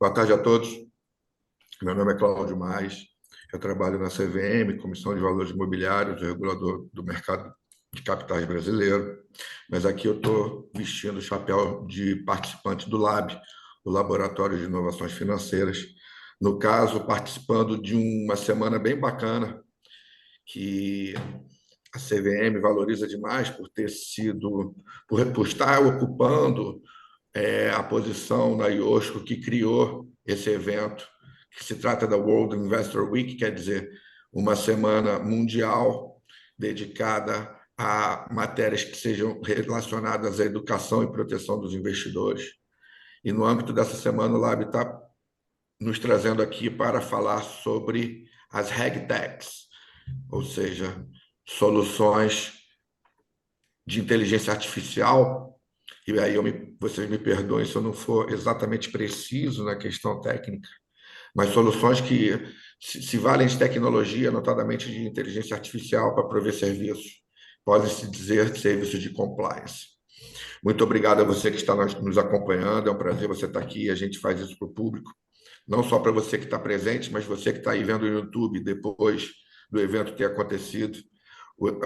Boa tarde a todos. Meu nome é Cláudio Mais. Eu trabalho na CVM, Comissão de Valores Imobiliários, regulador do mercado de capitais brasileiro. Mas aqui eu estou vestindo o chapéu de participante do LAB, o Laboratório de Inovações Financeiras. No caso, participando de uma semana bem bacana, que a CVM valoriza demais por ter sido, por estar ocupando a posição na IOSCO que criou esse evento, que se trata da World Investor Week, quer dizer, uma semana mundial dedicada a matérias que sejam relacionadas à educação e proteção dos investidores. E no âmbito dessa semana, o Lab está nos trazendo aqui para falar sobre as RegTechs, ou seja, soluções de inteligência artificial. E aí vocês me perdoem se eu não for exatamente preciso na questão técnica, mas soluções que se valem de tecnologia, notadamente de inteligência artificial, para prover serviços, pode-se dizer serviços de compliance. Muito obrigado a você que está nos acompanhando, é um prazer você estar aqui, a gente faz isso para o público, não só para você que está presente, mas você que está aí vendo no YouTube depois do evento ter acontecido.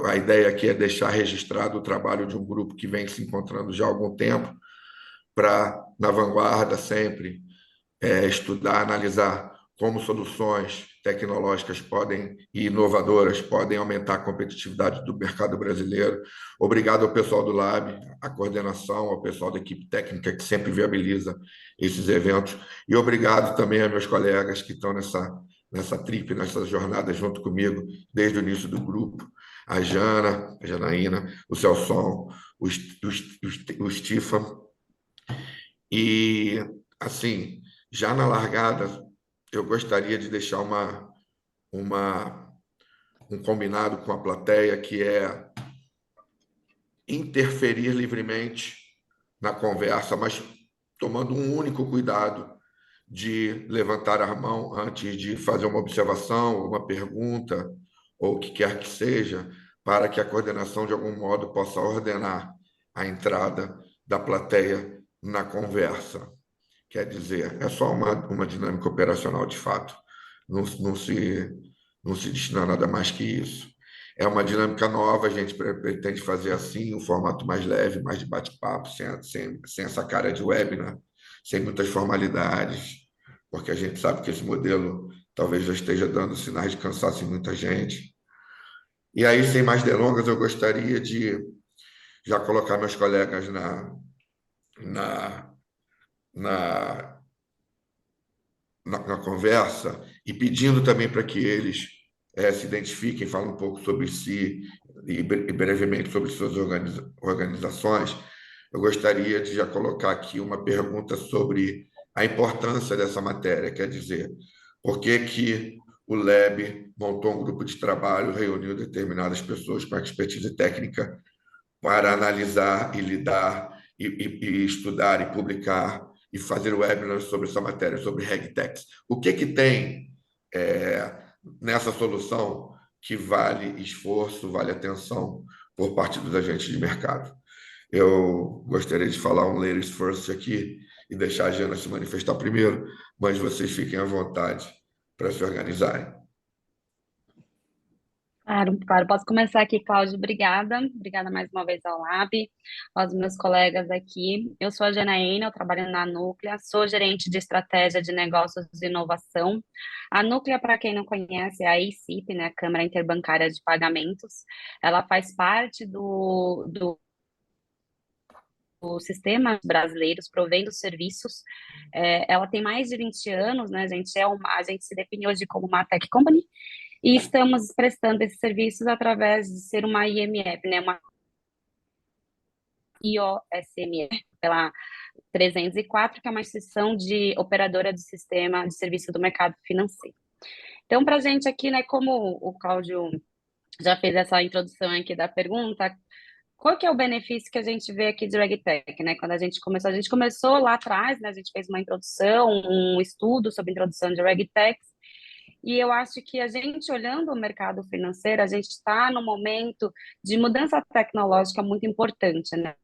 A ideia aqui é deixar registrado o trabalho de um grupo que vem se encontrando já há algum tempo, para, na vanguarda sempre, estudar, analisar como soluções tecnológicas podem e inovadoras podem aumentar a competitividade do mercado brasileiro. Obrigado ao pessoal do Lab, à coordenação, ao pessoal da equipe técnica que sempre viabiliza esses eventos. E obrigado também a meus colegas que estão nessa trip, nessa jornada junto comigo, desde o início do grupo. A Jana, a Janaína, o Celson, o Stifan. E, assim, já na largada, eu gostaria de deixar uma, um combinado com a plateia, que é interferir livremente na conversa, mas tomando um único cuidado de levantar a mão antes de fazer uma observação, uma pergunta, ou o que quer que seja, para que a coordenação, de algum modo, possa ordenar a entrada da plateia na conversa. Quer dizer, é só uma dinâmica operacional de fato, não se destina a nada mais que isso. É uma dinâmica nova, a gente pretende fazer assim, um formato mais leve, mais de bate-papo, sem essa cara de webinar, sem muitas formalidades, porque a gente sabe que esse modelo talvez já esteja dando sinais de cansaço em muita gente. E aí, sem mais delongas, eu gostaria de já colocar meus colegas na, na na conversa e pedindo também para que eles se identifiquem, falem um pouco sobre si e brevemente sobre suas organizações. Eu gostaria de já colocar aqui uma pergunta sobre a importância dessa matéria, quer dizer, por que que o LEB montou um grupo de trabalho, reuniu determinadas pessoas com expertise técnica para analisar e lidar e estudar e publicar e fazer webinars sobre essa matéria, sobre RegTechs. O que que tem nessa solução que vale esforço, vale atenção por parte dos agentes de mercado? Eu gostaria de falar um ladies first aqui e deixar a Jana se manifestar primeiro, mas vocês fiquem à vontade para se organizarem. Claro, claro. Posso começar aqui, Cláudio. Obrigada. Obrigada mais uma vez ao Lab, aos meus colegas aqui. Eu sou a Janaína, eu trabalho na Núclea, sou gerente de estratégia de negócios e inovação. A Núclea, para quem não conhece, é a AICIP, né, a Câmara Interbancária de Pagamentos. Ela faz parte do sistema brasileiros provendo serviços. Ela tem mais de 20 anos, né? A gente se define hoje como uma tech company, e estamos prestando esses serviços através de ser uma IMF, né, uma IOSME, pela 304, que é uma instituição de operadora do sistema de serviço do mercado financeiro. Então, para a gente aqui, né, como o Cláudio já fez essa introdução aqui da pergunta, qual que é o benefício que a gente vê aqui de RegTech, né? Quando a gente começou lá atrás, né, a gente fez uma introdução, um estudo sobre introdução de RegTech. E eu acho que a gente, olhando o mercado financeiro, a gente está num momento de mudança tecnológica muito importante, né?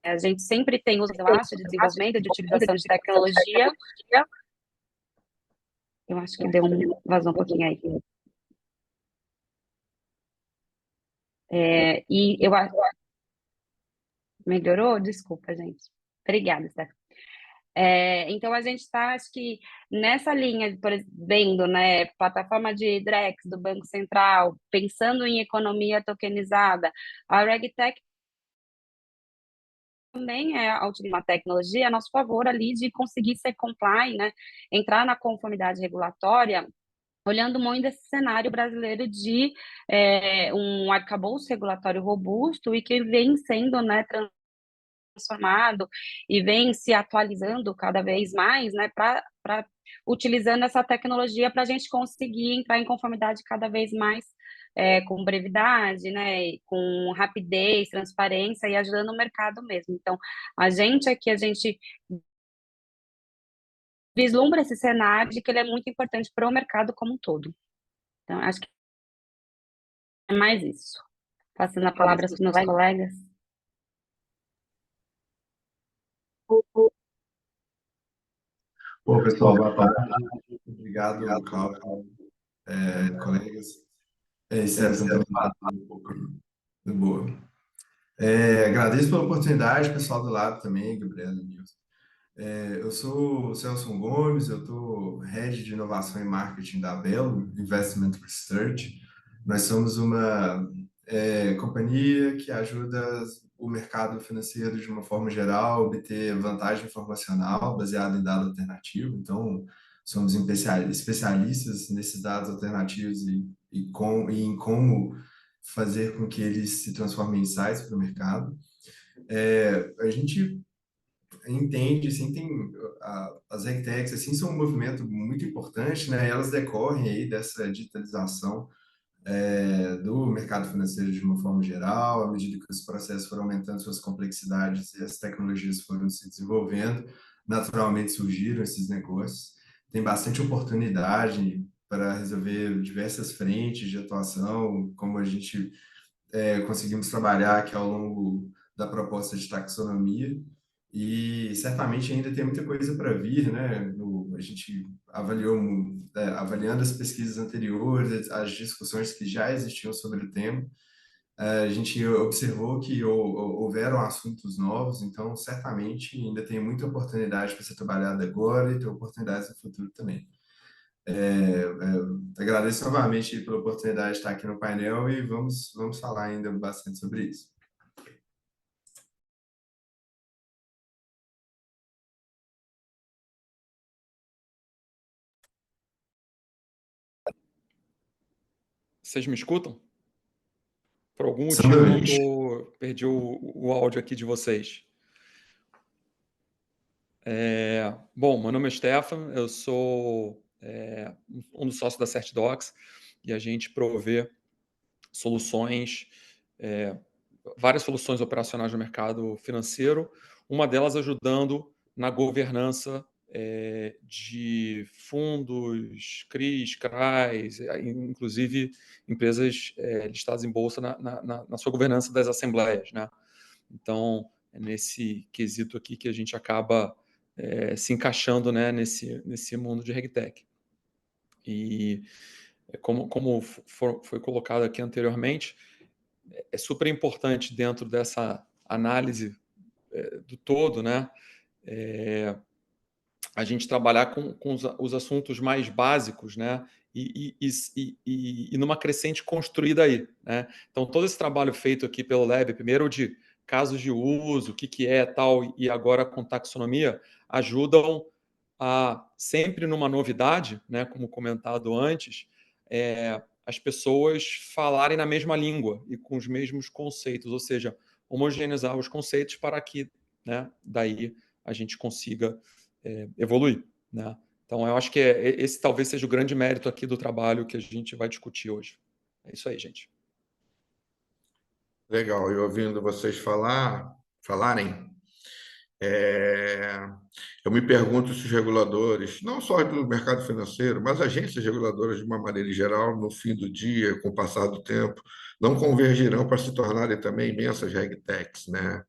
A gente sempre tem os relatos de desenvolvimento, de utilização de tecnologia. Eu acho que vazou um pouquinho aí. E eu acho... Melhorou? Desculpa, gente. Obrigada, Steph. Então, a gente está, acho que, nessa linha, vendo, né, plataforma de Drex do Banco Central, pensando em economia tokenizada, a RegTech também é a utilizar uma tecnologia a nosso favor ali de conseguir ser compliant, né, entrar na conformidade regulatória, olhando muito esse cenário brasileiro de um arcabouço regulatório robusto e que vem sendo, né, transformado e vem se atualizando cada vez mais, né, para utilizando essa tecnologia para a gente conseguir entrar em conformidade cada vez mais com brevidade, né, com rapidez, transparência e ajudando o mercado mesmo. Então, a gente vislumbra esse cenário de que ele é muito importante para o mercado como um todo. Então, acho que é mais isso. Passando a palavra para os meus colegas. Bom, pessoal, boa tarde. Obrigado, Cláudio, colegas. Stefan, também, um pouco de boa. Agradeço pela oportunidade, pessoal do Lab também, Gabriela e Nilson. Eu sou o Celso Gomes, eu estou Head de Inovação e Marketing da Belo Investment Research. Nós somos uma companhia que ajuda o mercado financeiro, de uma forma geral, a obter vantagem informacional baseada em dado alternativo. Então, somos especialistas nesses dados alternativos e em como fazer com que eles se transformem em insights para o mercado. A gente entende, assim, as RegTechs, assim, são um movimento muito importante, né? Elas decorrem aí dessa digitalização do mercado financeiro de uma forma geral, à medida que os processos foram aumentando suas complexidades e as tecnologias foram se desenvolvendo, naturalmente surgiram esses negócios. Tem bastante oportunidade para resolver diversas frentes de atuação, como a gente conseguimos trabalhar aqui ao longo da proposta de taxonomia, e certamente ainda tem muita coisa para vir, né? A gente avaliando as pesquisas anteriores, as discussões que já existiam sobre o tema, a gente observou que houveram assuntos novos, então certamente ainda tem muita oportunidade para ser trabalhada agora e ter oportunidades no futuro também. Agradeço novamente pela oportunidade de estar aqui no painel e vamos falar ainda bastante sobre isso. Vocês me escutam? Por algum motivo eu perdi o áudio aqui de vocês. Bom, meu nome é Stefan, eu sou um dos sócios da CertDocs e a gente provê soluções, várias soluções operacionais no mercado financeiro, uma delas ajudando na governança de fundos, CRIs, CRAs, inclusive empresas listadas em bolsa na sua governança das assembleias, né? Então, é nesse quesito aqui que a gente acaba se encaixando, né, nesse mundo de RegTech. E como foi colocado aqui anteriormente, é super importante dentro dessa análise do todo, né, a gente trabalhar com os assuntos mais básicos, né, e numa crescente construída aí, né? Então, todo esse trabalho feito aqui pelo Lab, primeiro de casos de uso, o que é tal, e agora com taxonomia, ajudam a, sempre numa novidade, né, como comentado antes, as pessoas falarem na mesma língua e com os mesmos conceitos, ou seja, homogeneizar os conceitos para que, né, daí a gente consiga evoluir, né? Então, eu acho que esse talvez seja o grande mérito aqui do trabalho que a gente vai discutir hoje. É isso aí, gente. Legal, e ouvindo vocês falarem, eu me pergunto se os reguladores, não só do mercado financeiro, mas agências reguladoras de uma maneira geral, no fim do dia, com o passar do tempo, não convergirão para se tornarem também imensas regtechs, né?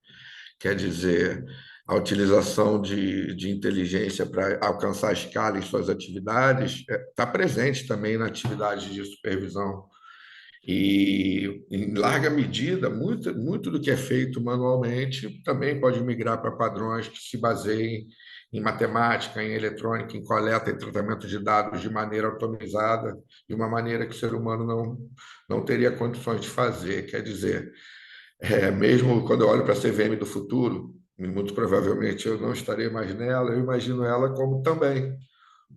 quer dizer, a utilização de inteligência para alcançar a escala em suas atividades, está presente também na atividade de supervisão. E, em larga medida, muito do que é feito manualmente também pode migrar para padrões que se baseiem em matemática, em eletrônica, em coleta e tratamento de dados de maneira automatizada, de uma maneira que o ser humano não teria condições de fazer. Quer dizer, mesmo quando eu olho para a CVM do futuro, e muito provavelmente eu não estarei mais nela, eu imagino ela como também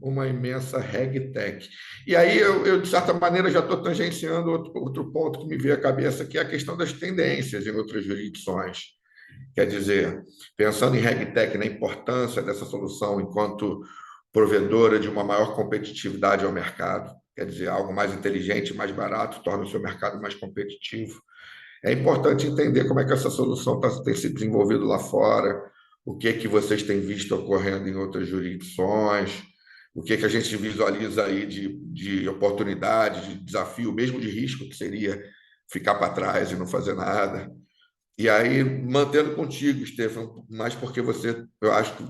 uma imensa regtech. E aí eu, de certa maneira, já estou tangenciando outro ponto que me veio à cabeça, que é a questão das tendências em outras jurisdições. Quer dizer, pensando em regtech, na importância dessa solução enquanto provedora de uma maior competitividade ao mercado, quer dizer, algo mais inteligente, mais barato, torna o seu mercado mais competitivo. É importante entender como é que essa solução tem se desenvolvido lá fora, o que é que vocês têm visto ocorrendo em outras jurisdições, o que é que a gente visualiza aí de oportunidade, de desafio, mesmo de risco, que seria ficar para trás e não fazer nada. E aí, mantendo contigo, Stefan, mas porque você, eu acho que,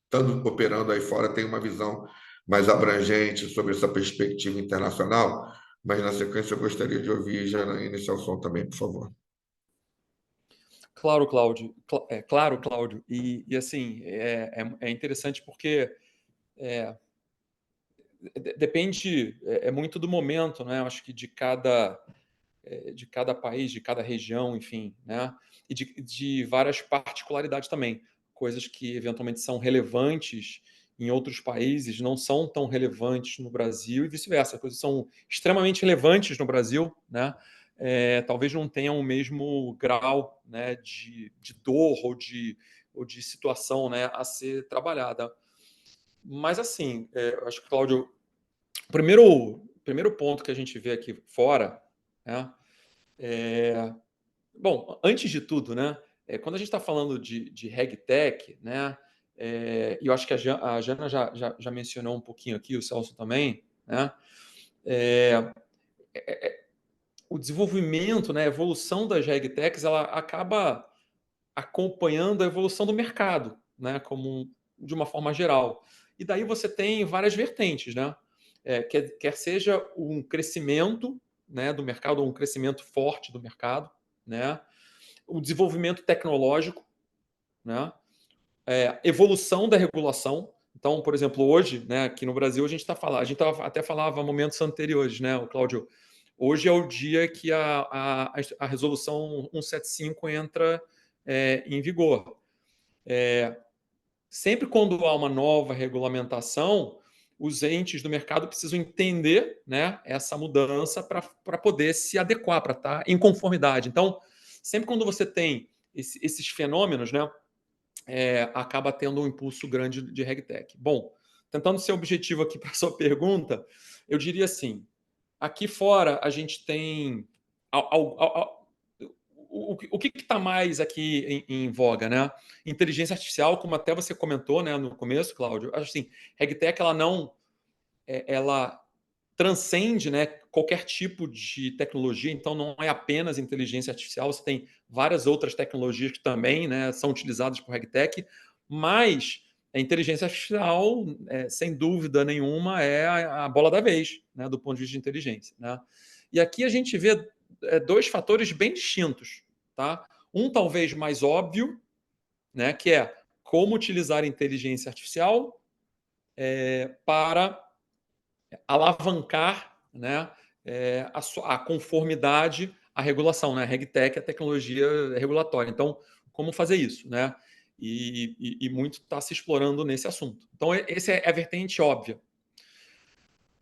estando operando aí fora, tem uma visão mais abrangente sobre essa perspectiva internacional, mas na sequência eu gostaria de ouvir já iniciar o som também, por favor. Claro, Cláudio. Claro, Cláudio. E assim, é interessante porque depende muito do momento, né? Eu acho que de cada país, de cada região, enfim, né? E de várias particularidades também. Coisas que eventualmente são relevantes em outros países não são tão relevantes no Brasil e vice-versa. Coisas que são extremamente relevantes no Brasil, né? Talvez não tenham o mesmo grau, né, de dor ou de situação, né, a ser trabalhada. Mas assim, eu acho que, Cláudio, o primeiro ponto que a gente vê aqui fora, né, bom, antes de tudo, né, quando a gente está falando de regtech, né, e eu acho que a Jana já mencionou um pouquinho aqui, o Celso também, né, o desenvolvimento, né, a evolução das regtechs, ela acaba acompanhando a evolução do mercado, né, de uma forma geral. E daí você tem várias vertentes, né? Quer seja um crescimento, né, do mercado, ou um crescimento forte do mercado, né? O desenvolvimento tecnológico, né? Evolução da regulação. Então, por exemplo, hoje, né, aqui no Brasil, a gente até falava momentos anteriores, né, o Cláudio, hoje é o dia que a resolução 175 entra em vigor. Sempre quando há uma nova regulamentação, os entes do mercado precisam entender, né, essa mudança para poder se adequar, para estar em conformidade. Então, sempre quando você tem esses fenômenos, né, acaba tendo um impulso grande de regtech. Bom, tentando ser objetivo aqui para a sua pergunta, eu diria assim, aqui fora a gente tem o que está mais aqui em voga, né? Inteligência artificial, como até você comentou, né, no começo, Cláudio. Acho assim, regtech ela transcende, né, qualquer tipo de tecnologia. Então não é apenas inteligência artificial. Você tem várias outras tecnologias que também, né, são utilizadas por regtech, mas a inteligência artificial, sem dúvida nenhuma, é a bola da vez, né, do ponto de vista de inteligência, né? E aqui a gente vê dois fatores bem distintos, tá? Um talvez mais óbvio, né, que é como utilizar a inteligência artificial para alavancar, né, a conformidade à regulação, né? A regtech é a tecnologia regulatória. Então, como fazer isso, né? E muito está se explorando nesse assunto. Então, essa é a vertente óbvia.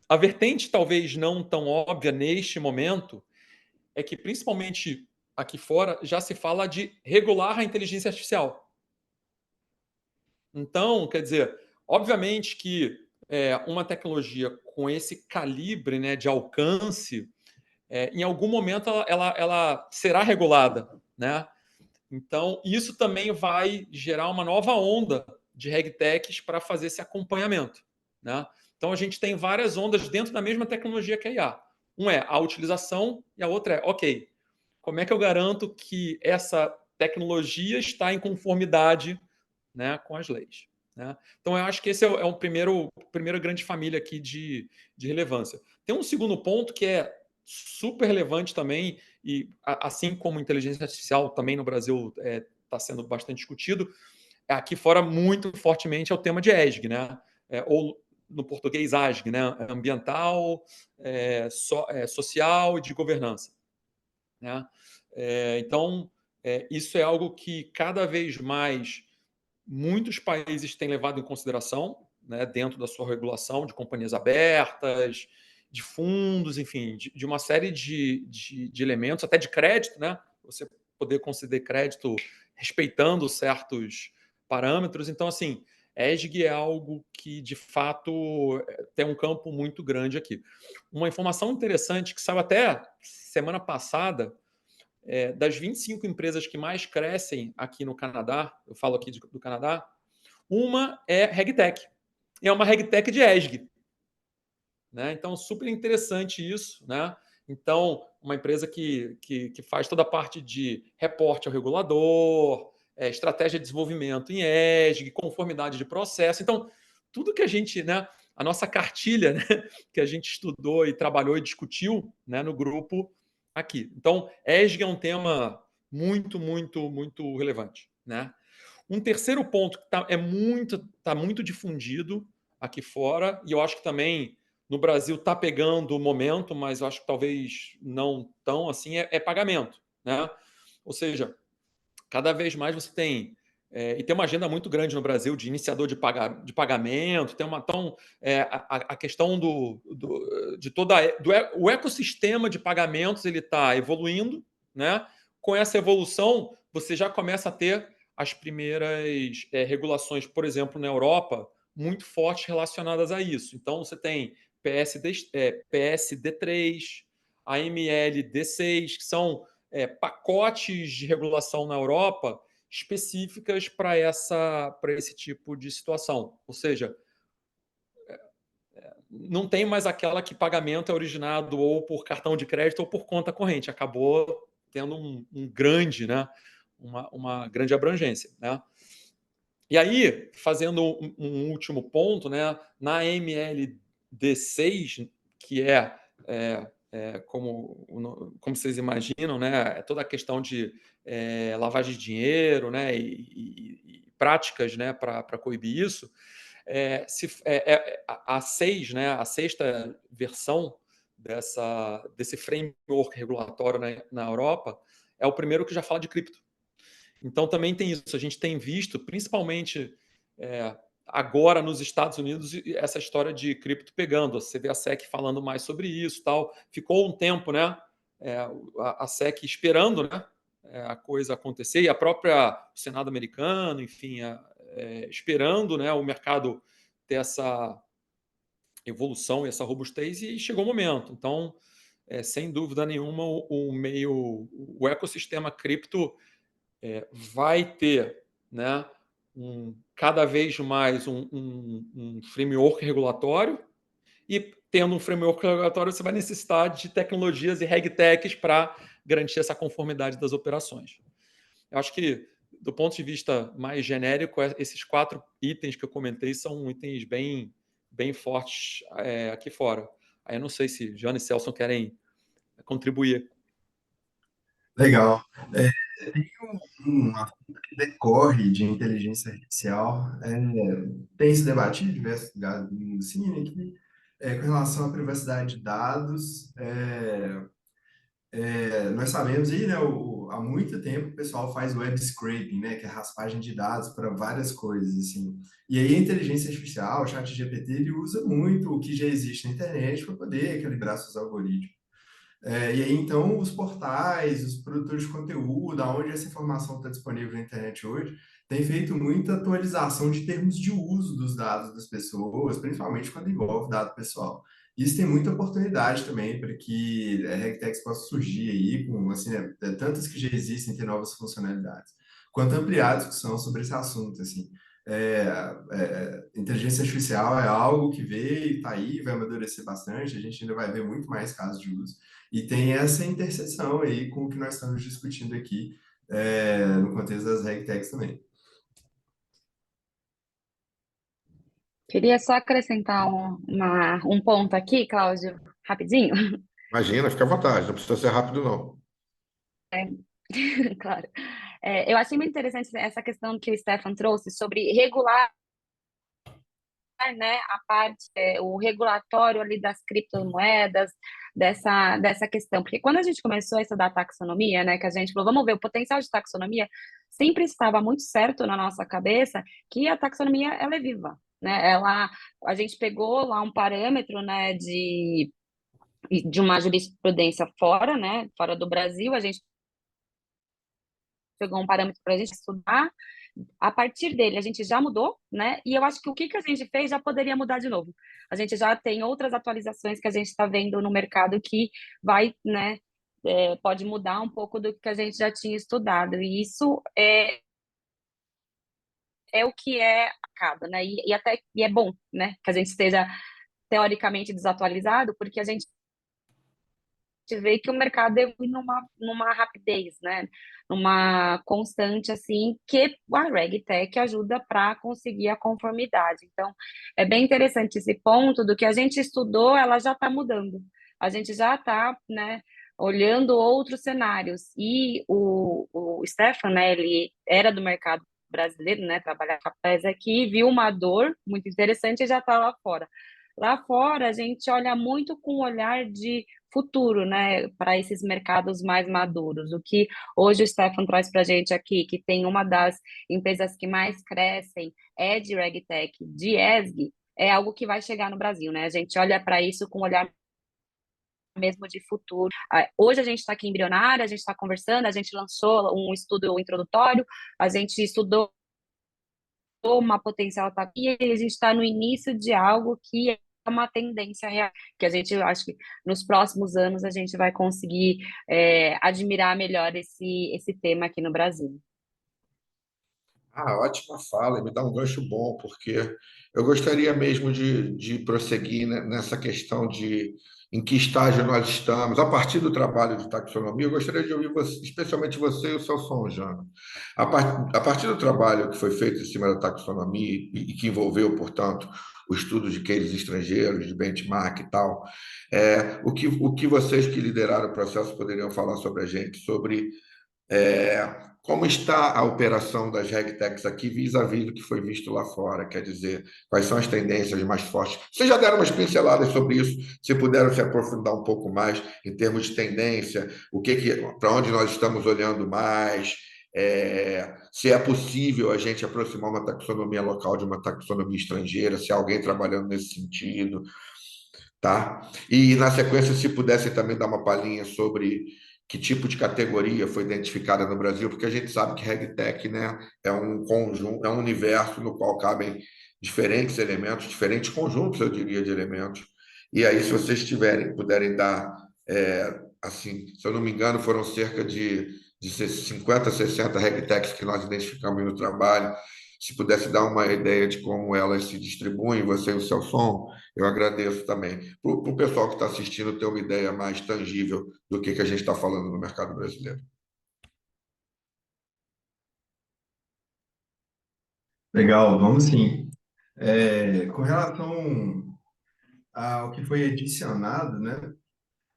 A vertente talvez não tão óbvia neste momento é que, principalmente aqui fora, já se fala de regular a inteligência artificial. Então, quer dizer, obviamente que uma tecnologia com esse calibre, né, de alcance, em algum momento ela será regulada, né? Então, isso também vai gerar uma nova onda de regtechs para fazer esse acompanhamento, né? Então, a gente tem várias ondas dentro da mesma tecnologia que a IA. Um é a utilização e a outra é, ok, como é que eu garanto que essa tecnologia está em conformidade, né, com as leis. Né? Então, eu acho que esse é primeira grande família aqui de relevância. Tem um segundo ponto que é super relevante também, e assim como inteligência artificial também no Brasil está sendo bastante discutido, aqui fora muito fortemente é o tema de ESG, né? Ou no português ASG, né? Ambiental, social e de governança. Né? Então, isso é algo que cada vez mais muitos países têm levado em consideração, né, dentro da sua regulação de companhias abertas, de fundos, enfim, de uma série de elementos, até de crédito, né? Você poder conceder crédito respeitando certos parâmetros. Então, assim, ESG é algo que, de fato, tem um campo muito grande aqui. Uma informação interessante que saiu até semana passada, das 25 empresas que mais crescem aqui no Canadá, eu falo aqui do Canadá, uma é RegTech. E é uma RegTech de ESG. Né? Então, super interessante isso. Né? Então, uma empresa que faz toda a parte de reporte ao regulador, estratégia de desenvolvimento em ESG, conformidade de processo. Então, tudo que a gente, né, a nossa cartilha, né, que a gente estudou e trabalhou e discutiu, né, no grupo aqui. Então, ESG é um tema muito, muito, muito relevante. Né? Um terceiro ponto que tá muito difundido aqui fora, e eu acho que também no Brasil está pegando o momento, mas eu acho que talvez não tão assim, é pagamento. Né? Ou seja, cada vez mais você tem. E tem uma agenda muito grande no Brasil de iniciador de pagamento, tem uma. Então, a questão o ecossistema de pagamentos ele está evoluindo, né? Com essa evolução, você já começa a ter as primeiras regulações, por exemplo, na Europa, muito fortes relacionadas a isso. Então, você tem PSD3, AML-D6, que são pacotes de regulação na Europa específicas para esse tipo de situação. Ou seja, não tem mais aquela que pagamento é originado ou por cartão de crédito ou por conta corrente. Acabou tendo um grande, né? Uma grande abrangência. Né? E aí, fazendo um último ponto, né? Na MLD6, que como vocês imaginam, né? Toda a questão de lavagem de dinheiro, né? E práticas, né? Para coibir isso. A 6, né? A sexta versão desse framework regulatório na Europa é o primeiro que já fala de cripto. Então, também tem isso. A gente tem visto, principalmente agora nos Estados Unidos, essa história de cripto pegando. Você vê a SEC falando mais sobre isso. Tal. Ficou um tempo, né, a SEC esperando, né, a coisa acontecer, e a própria Senado americano, enfim, esperando, né, o mercado ter essa evolução e essa robustez, e chegou o momento. Então, sem dúvida nenhuma, o ecossistema cripto vai ter, né, cada vez mais um framework regulatório, e tendo um framework regulatório, você vai necessitar de tecnologias e regtechs para garantir essa conformidade das operações. Eu acho que, do ponto de vista mais genérico, esses 4 itens que eu comentei são itens bem, bem fortes aqui fora. Aí eu não sei se Joana e Celso querem contribuir. Legal. Tem um assunto que decorre de inteligência artificial, tem se debatido em diversos lugares do mundo, sim, né, que, com relação à privacidade de dados, nós sabemos aí, né, há muito tempo o pessoal faz web scraping, né, que é raspagem de dados para várias coisas, assim. E aí a inteligência artificial, o ChatGPT, ele usa muito o que já existe na internet para poder calibrar seus algoritmos. E aí, então, os portais, os produtores de conteúdo, onde essa informação está disponível na internet hoje, tem feito muita atualização de termos de uso dos dados das pessoas, principalmente quando envolve dado pessoal. Isso tem muita oportunidade também para que RegTechs possam surgir aí, com, assim, tantas que já existem, tem novas funcionalidades, quanto ampliar a discussão sobre esse assunto, assim. Inteligência artificial é algo que veio, está aí, vai amadurecer bastante, a gente ainda vai ver muito mais casos de uso. E tem essa interseção aí com o que nós estamos discutindo aqui, no contexto das RegTechs também. Queria só acrescentar um ponto aqui, Cláudio, rapidinho. Imagina, fica à vontade, não precisa ser rápido, não. Claro. Eu achei muito interessante essa questão que o Stefan trouxe sobre regular, né, a parte, o regulatório ali das criptomoedas, dessa questão. Porque quando a gente começou a estudar taxonomia, né, que a gente falou, vamos ver, o potencial de taxonomia sempre estava muito certo na nossa cabeça que a taxonomia, ela é viva, né? A gente pegou lá um parâmetro, né, de uma jurisprudência fora, né, fora do Brasil, a gente pegou um parâmetro para a gente estudar. A partir dele, a gente já mudou, né? E eu acho que o que a gente fez já poderia mudar de novo. A gente já tem outras atualizações que a gente está vendo no mercado que vai, né? Pode mudar um pouco do que a gente já tinha estudado. E isso é o que é acaba, né? E é bom, né? Que a gente esteja teoricamente desatualizado, porque a gente vê que o mercado evolui numa rapidez, né? Numa constante, assim, que a RegTech ajuda para conseguir a conformidade. Então, é bem interessante esse ponto do que a gente estudou, ela já está mudando. A gente já está, né, olhando outros cenários. E o Stefan, né, ele era do mercado brasileiro, né, trabalhava com capitais aqui, viu uma dor muito interessante e já está lá fora. Lá fora, a gente olha muito com um olhar de futuro, né, para esses mercados mais maduros. O que hoje o Stefan traz para a gente aqui, que tem uma das empresas que mais crescem, é de RegTech, de ESG, é algo que vai chegar no Brasil, né? A gente olha para isso com um olhar mesmo de futuro. Hoje a gente está aqui embrionária, a gente está conversando, a gente lançou um estudo introdutório, a gente estudou uma potencial terapia e a gente está no início de algo que é uma tendência real, que a gente acho que nos próximos anos a gente vai conseguir admirar melhor esse tema aqui no Brasil. Ah, ótima fala, me dá um gancho bom, porque eu gostaria mesmo de prosseguir nessa questão de em que estágio nós estamos. A partir do trabalho de taxonomia, eu gostaria de ouvir você, especialmente você e o seu som, Jana. A partir do trabalho que foi feito em cima da taxonomia e que envolveu, portanto, o estudo de cases estrangeiros, de benchmark e tal, o que vocês que lideraram o processo poderiam falar sobre a gente, sobre como está a operação das RegTechs aqui vis-à-vis do que foi visto lá fora? Quer dizer, quais são as tendências mais fortes? Vocês já deram umas pinceladas sobre isso, se puderam se aprofundar um pouco mais em termos de tendência, para onde nós estamos olhando mais, se é possível a gente aproximar uma taxonomia local de uma taxonomia estrangeira, se há alguém trabalhando nesse sentido, tá? E na sequência, se pudesse também dar uma palhinha sobre que tipo de categoria foi identificada no Brasil, porque a gente sabe que RegTech, né, é um conjunto, é um universo no qual cabem diferentes elementos, diferentes conjuntos, eu diria, de elementos. E aí, se vocês puderem dar, assim, se eu não me engano, foram cerca de 50, 60 RegTechs que nós identificamos no trabalho. Se pudesse dar uma ideia de como elas se distribuem, você e o seu som, eu agradeço também. Para o pessoal que está assistindo ter uma ideia mais tangível do que a gente está falando no mercado brasileiro. Legal, vamos sim. Com relação ao que foi adicionado, né?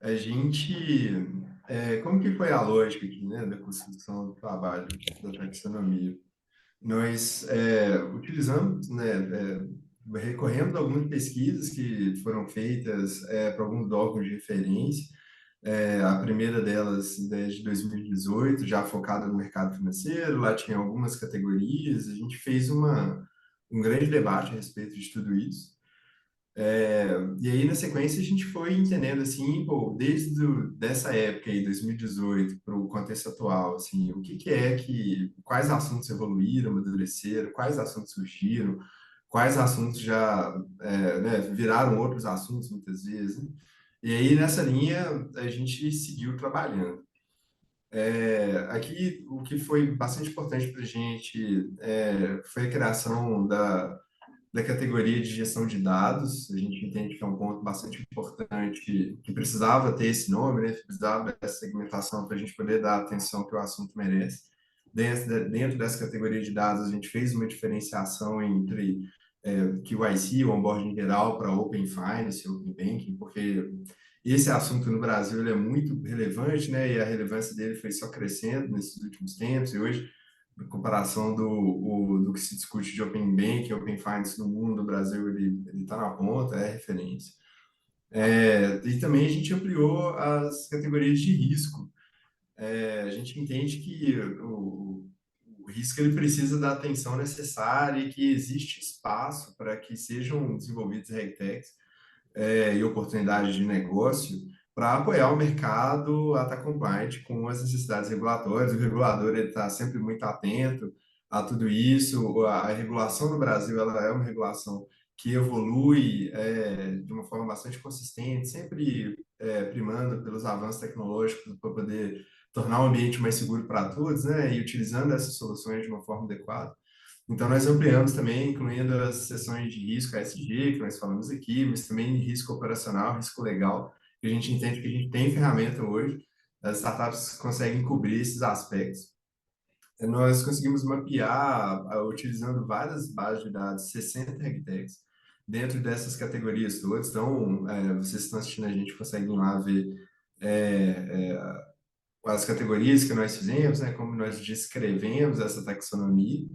A gente, como que foi a lógica aqui, né, da construção do trabalho da taxonomia? Nós utilizamos, né, recorremos a algumas pesquisas que foram feitas para alguns órgãos de referência. A primeira delas desde 2018, já focada no mercado financeiro, lá tinha algumas categorias, a gente fez um grande debate a respeito de tudo isso. E aí, na sequência, a gente foi entendendo, assim, pô, dessa época aí, 2018, para o contexto atual, assim, quais assuntos evoluíram, amadureceram, quais assuntos surgiram, quais assuntos já, né, viraram outros assuntos, muitas vezes, né? E aí, nessa linha, a gente seguiu trabalhando. Aqui, o que foi bastante importante para a gente foi a criação da categoria de gestão de dados. A gente entende que é um ponto bastante importante, que precisava ter esse nome, né? Precisava dessa segmentação para a gente poder dar a atenção que o assunto merece. Dentro dessa categoria de dados, a gente fez uma diferenciação entre KYC, o onboarding geral, para Open Finance e Open Banking, porque esse assunto no Brasil ele é muito relevante, né? E a relevância dele foi só crescendo nesses últimos tempos, e hoje, na comparação do que se discute de Open Banking, Open Finance no mundo, o Brasil ele está na ponta, é referência. E também a gente ampliou as categorias de risco. A gente entende que o risco ele precisa da atenção necessária e que existe espaço para que sejam desenvolvidos RegTechs e oportunidades de negócio para apoiar o mercado a estar compliant com as necessidades regulatórias. O regulador está sempre muito atento a tudo isso. A regulação no Brasil ela é uma regulação que evolui de uma forma bastante consistente, sempre primando pelos avanços tecnológicos para poder tornar o ambiente mais seguro para todos, né? E utilizando essas soluções de uma forma adequada. Então, nós ampliamos também, incluindo as seções de risco ASG, que nós falamos aqui, mas também risco operacional, risco legal, que a gente entende que a gente tem ferramenta hoje, as startups conseguem cobrir esses aspectos. Nós conseguimos mapear, utilizando várias bases de dados, 60 RegTechs, dentro dessas categorias todas. Então, vocês estão assistindo, a gente consegue ir lá ver as categorias que nós fizemos, né, como nós descrevemos essa taxonomia,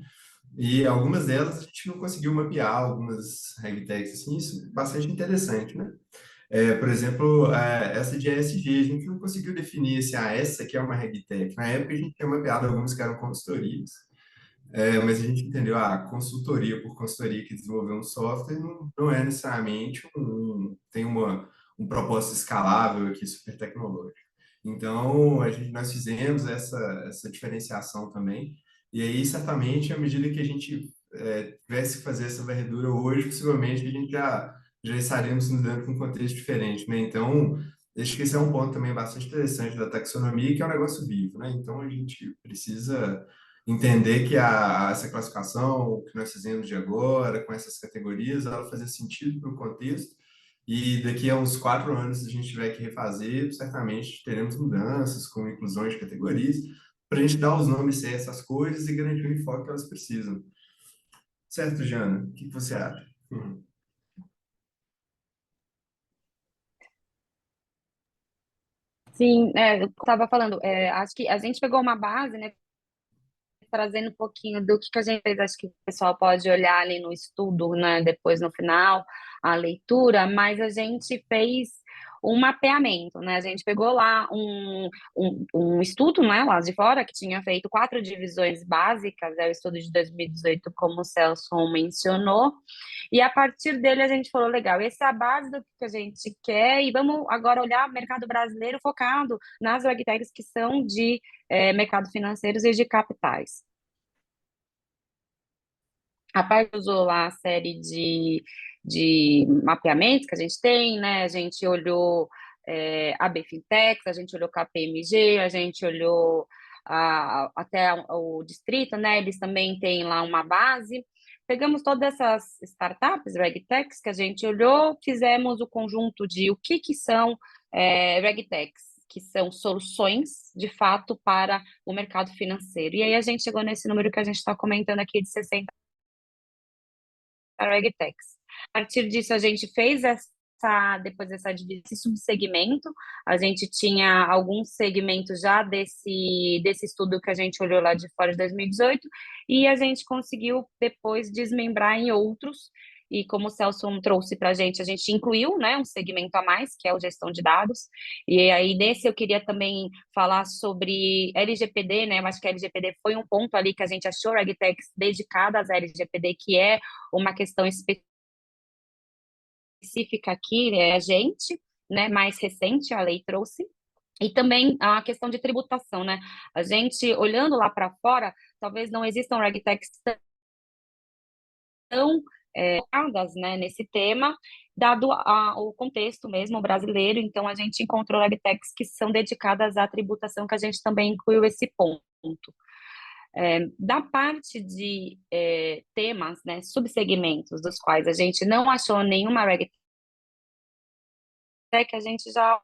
e algumas delas a gente não conseguiu mapear, algumas RegTechs, assim, isso é bastante interessante, né? Por exemplo, essa de ESG, a gente não conseguiu definir se essa aqui é uma RegTech. Na época a gente tinha mapeado algumas que eram consultorias, mas a gente entendeu, consultoria por consultoria que desenvolveu um software não é necessariamente tem um propósito escalável aqui, super tecnológico. Então, nós fizemos essa diferenciação também, e aí, certamente, à medida que a gente tivesse que fazer essa varredura hoje, possivelmente a gente já estaríamos lidando com um contexto diferente, né? Então, acho que esse é um ponto também bastante interessante da taxonomia, que é um negócio vivo, né? Então, a gente precisa entender que essa classificação que nós fizemos de agora, com essas categorias, ela fazia sentido para o contexto, e daqui a uns 4 anos, se a gente tiver que refazer, certamente teremos mudanças com inclusões de categorias, para a gente dar os nomes certos às coisas e garantir o enfoque que elas precisam. Certo, Jana? O que você acha? Sim, eu estava falando, acho que a gente pegou uma base, né, trazendo um pouquinho do que a gente fez, acho que o pessoal pode olhar ali no estudo, né, depois no final, a leitura, mas a gente fez um mapeamento, né, a gente pegou lá um estudo, né, lá de fora, que tinha feito 4 divisões básicas, é o estudo de 2018, como o Celso mencionou, e a partir dele a gente falou, legal, essa é a base do que a gente quer, e vamos agora olhar o mercado brasileiro focado nas RegTechs que são de mercado financeiros e de capitais. A parte usou lá a série de mapeamentos que a gente tem, né? A gente olhou a BFintex, a gente olhou KPMG, a gente olhou até o distrito, né? Eles também têm lá uma base. Pegamos todas essas startups, RegTechs, que a gente olhou, fizemos o conjunto de o que são RegTechs, que são soluções, de fato, para o mercado financeiro. E aí a gente chegou nesse número que a gente está comentando aqui de 60 RegTechs. A partir disso, a gente fez depois dessa divisão, esse subsegmento, a gente tinha alguns segmentos já desse estudo que a gente olhou lá de fora de 2018, e a gente conseguiu depois desmembrar em outros, e como o Celso trouxe para a gente incluiu, né, um segmento a mais, que é o gestão de dados, e aí nesse eu queria também falar sobre LGPD, né, eu acho que a LGPD foi um ponto ali que a gente achou RegTechs dedicadas à LGPD, que é uma questão específica aqui, a gente, né, mais recente, a lei trouxe, e também a questão de tributação, né, a gente, olhando lá para fora, talvez não existam RegTechs tão focadas, né, nesse tema, dado o contexto mesmo brasileiro, então a gente encontrou RegTechs que são dedicadas à tributação, que a gente também incluiu esse ponto. Da parte de temas, né, subsegmentos, dos quais a gente não achou nenhuma RegTech, que a gente já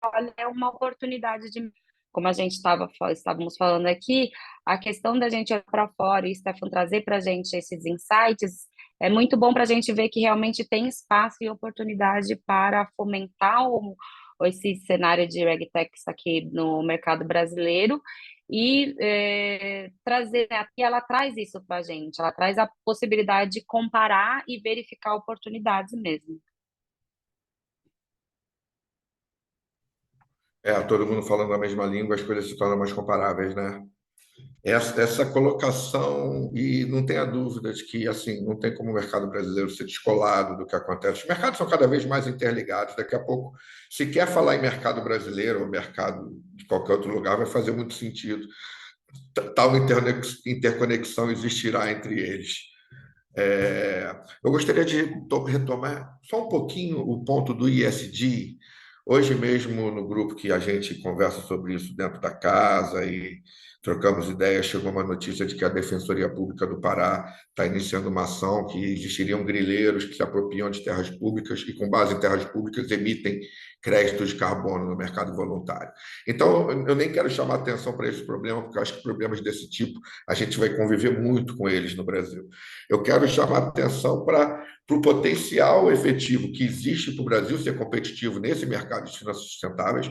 olha uma oportunidade de como a gente estávamos falando aqui, a questão da gente olhar para fora e o Stefan trazer para a gente esses insights é muito bom para a gente ver que realmente tem espaço e oportunidade para fomentar esse cenário de RegTechs aqui no mercado brasileiro e trazer, né, aqui ela traz isso para a gente, ela traz a possibilidade de comparar e verificar oportunidades mesmo. Todo mundo falando a mesma língua, as coisas se tornam mais comparáveis, né? Essa colocação, e não tenha dúvida de que assim, não tem como o mercado brasileiro ser descolado do que acontece. Os mercados são cada vez mais interligados. Daqui a pouco, se quer falar em mercado brasileiro ou mercado de qualquer outro lugar, vai fazer muito sentido. Tal interconexão existirá entre eles. Eu gostaria de retomar só um pouquinho o ponto do ISD. Hoje mesmo, no grupo que a gente conversa sobre isso dentro da casa e trocamos ideias, chegou uma notícia de que a Defensoria Pública do Pará está iniciando uma ação que existiriam grileiros que se apropriam de terras públicas e, com base em terras públicas, emitem créditos de carbono no mercado voluntário. Então, eu nem quero chamar atenção para esse problema, porque eu acho que problemas desse tipo a gente vai conviver muito com eles no Brasil. Eu quero chamar atenção para o potencial efetivo que existe para o Brasil ser competitivo nesse mercado de finanças sustentáveis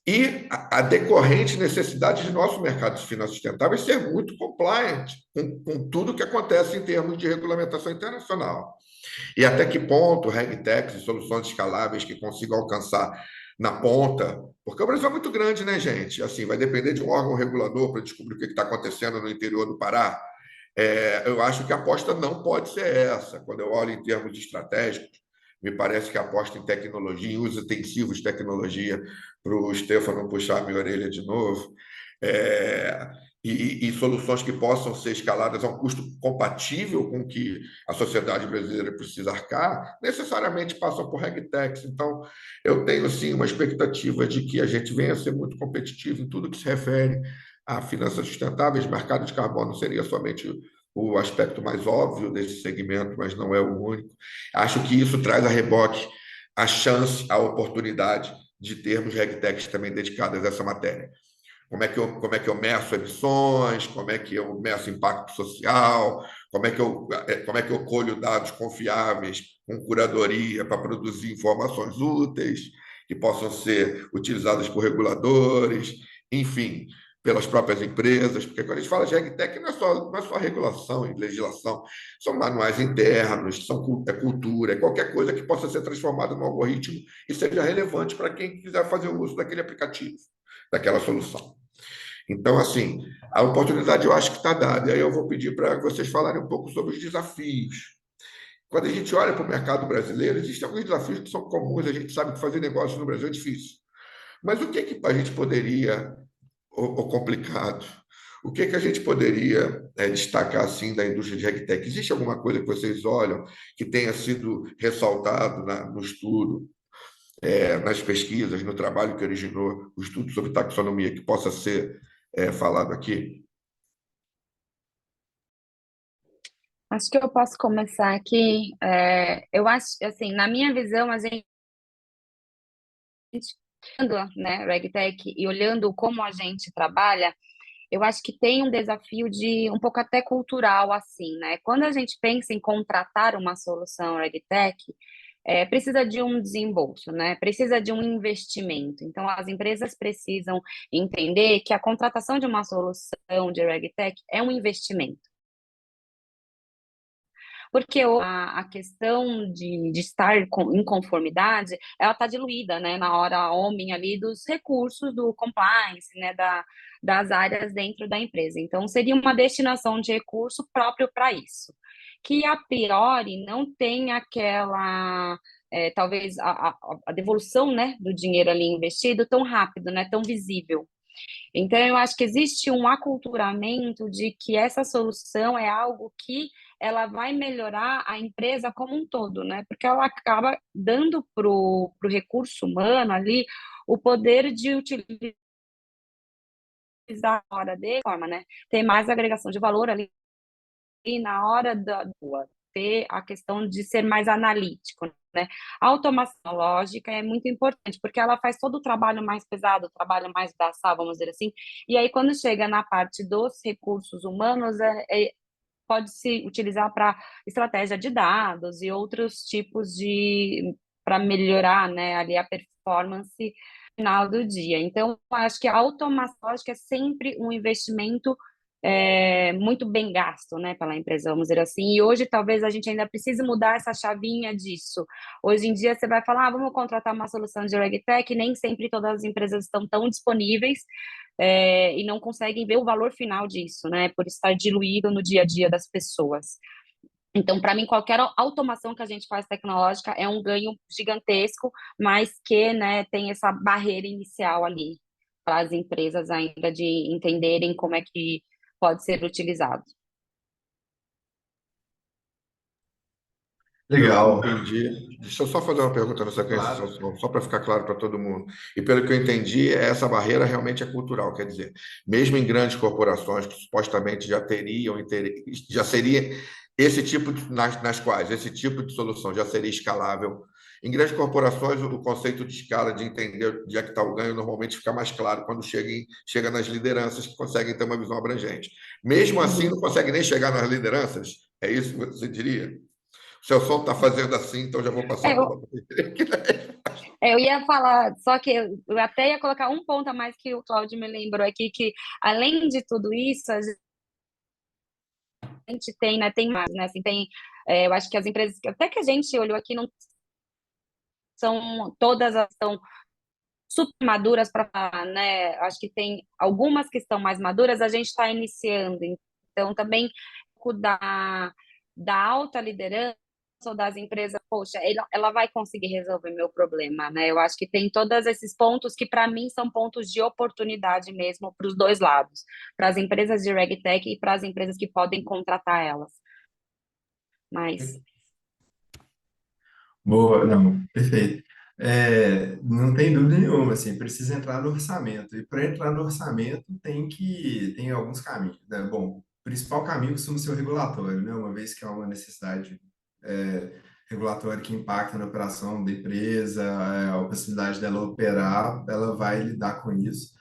e a decorrente necessidade de nosso mercado de finanças sustentáveis ser muito compliant com tudo que acontece em termos de regulamentação internacional. E até que ponto RegTechs e soluções escaláveis que consigam alcançar na ponta, porque o Brasil é muito grande, né, gente? Assim, vai depender de um órgão regulador para descobrir o que está acontecendo no interior do Pará. Eu acho que a aposta não pode ser essa. Quando eu olho em termos estratégicos, me parece que a aposta em tecnologia, em uso intensivo de tecnologia, para o Stefano puxar a minha orelha de novo, e soluções que possam ser escaladas a um custo compatível com o que a sociedade brasileira precisa arcar, necessariamente passam por RegTechs. Então, eu tenho, sim, uma expectativa de que a gente venha a ser muito competitivo em tudo que se refere a finanças sustentáveis. Mercado de carbono seria somente o aspecto mais óbvio desse segmento, mas não é o único. Acho que isso traz a reboque a chance, a oportunidade de termos RegTechs também dedicadas a essa matéria. Como é que eu meço emissões, como é que eu meço impacto social, como é que eu colho dados confiáveis com curadoria para produzir informações úteis que possam ser utilizadas por reguladores, enfim, pelas próprias empresas, porque quando a gente fala de RegTech não é só regulação e legislação, são manuais internos, é cultura, é qualquer coisa que possa ser transformada num algoritmo e seja relevante para quem quiser fazer o uso daquele aplicativo, daquela solução. Então, assim, a oportunidade eu acho que está dada. E aí eu vou pedir para vocês falarem um pouco sobre os desafios. Quando a gente olha para o mercado brasileiro, existem alguns desafios que são comuns, a gente sabe que fazer negócio no Brasil é difícil. Mas o que a gente poderia, ou complicado, o que a gente poderia destacar assim da indústria de RegTech? Existe alguma coisa que vocês olham que tenha sido ressaltado no estudo, nas pesquisas, no trabalho que originou o estudo sobre taxonomia, que possa ser falado aqui? Acho que eu posso começar aqui. Eu acho, assim, na minha visão, a gente, né, RegTech, e olhando como a gente trabalha, eu acho que tem um desafio de um pouco até cultural, assim, né? Quando a gente pensa em contratar uma solução RegTech, precisa de um desembolso, né? Precisa de um investimento. Então, as empresas precisam entender que a contratação de uma solução de RegTech é um investimento. Porque a questão de estar em conformidade, ela está diluída, né, na hora homem ali dos recursos do compliance, né, das áreas dentro da empresa. Então, seria uma destinação de recurso próprio para isso, que a priori não tem aquela, talvez a devolução, né, do dinheiro ali investido tão rápido, né, tão visível. Então, eu acho que existe um aculturamento de que essa solução é algo que ela vai melhorar a empresa como um todo, né? Porque ela acaba dando para o recurso humano ali o poder de utilizar a hora de forma, né? Tem mais agregação de valor ali na hora da. ter a questão de ser mais analítico, né? A automação lógica é muito importante, porque ela faz todo o trabalho mais pesado, o trabalho mais braçal, vamos dizer assim, e aí quando chega na parte dos recursos humanos, pode-se utilizar para estratégia de dados e outros tipos de para melhorar, né, ali a performance final do dia. Então, acho que a automação acho que é sempre um investimento muito bem gasto, né, pela empresa, vamos dizer assim. E hoje talvez a gente ainda precise mudar essa chavinha disso. Hoje em dia você vai falar, vamos contratar uma solução de RegTech, nem sempre todas as empresas estão tão disponíveis e não conseguem ver o valor final disso, né, por estar diluído no dia a dia das pessoas. Então, para mim, qualquer automação que a gente faz tecnológica é um ganho gigantesco, mas que, né, tem essa barreira inicial ali para as empresas ainda de entenderem como é que pode ser utilizado. Pelo que eu Legal. entendi, deixa eu só fazer uma pergunta nessa questão, Claro. só para ficar claro para todo mundo. E pelo que eu entendi, essa barreira realmente é cultural, quer dizer, mesmo em grandes corporações que supostamente já teriam, já seria esse tipo nas quais esse tipo de solução já seria escalável. Em grandes corporações, o conceito de escala, de entender onde é que está o ganho, normalmente fica mais claro quando chega nas lideranças que conseguem ter uma visão abrangente. Mesmo assim, não consegue nem chegar nas lideranças, é isso que você diria? O Celso está fazendo assim, então já vou passar a Eu, bola para ele. eu ia falar, só que eu até ia colocar um ponto a mais que o Cláudio me lembrou aqui, que além de tudo isso, a gente tem, né, tem mais, né, assim, tem, eu acho que as empresas, até que a gente olhou aqui, não são todas, estão super maduras para falar, né? Acho que tem algumas que estão mais maduras, a gente está iniciando. Então, também da alta liderança ou das empresas, poxa, ela vai conseguir resolver meu problema, né? Eu acho que tem todos esses pontos que, para mim, são pontos de oportunidade mesmo para os dois lados, para as empresas de RegTech e para as empresas que podem contratar elas. Mas Boa, não, perfeito. Não tem dúvida nenhuma, assim, precisa entrar no orçamento. E para entrar no orçamento tem alguns caminhos, né? Bom, o principal caminho costuma ser o regulatório, né? Uma vez que há uma necessidade regulatória que impacta na operação da empresa, a possibilidade dela operar, ela vai lidar com isso.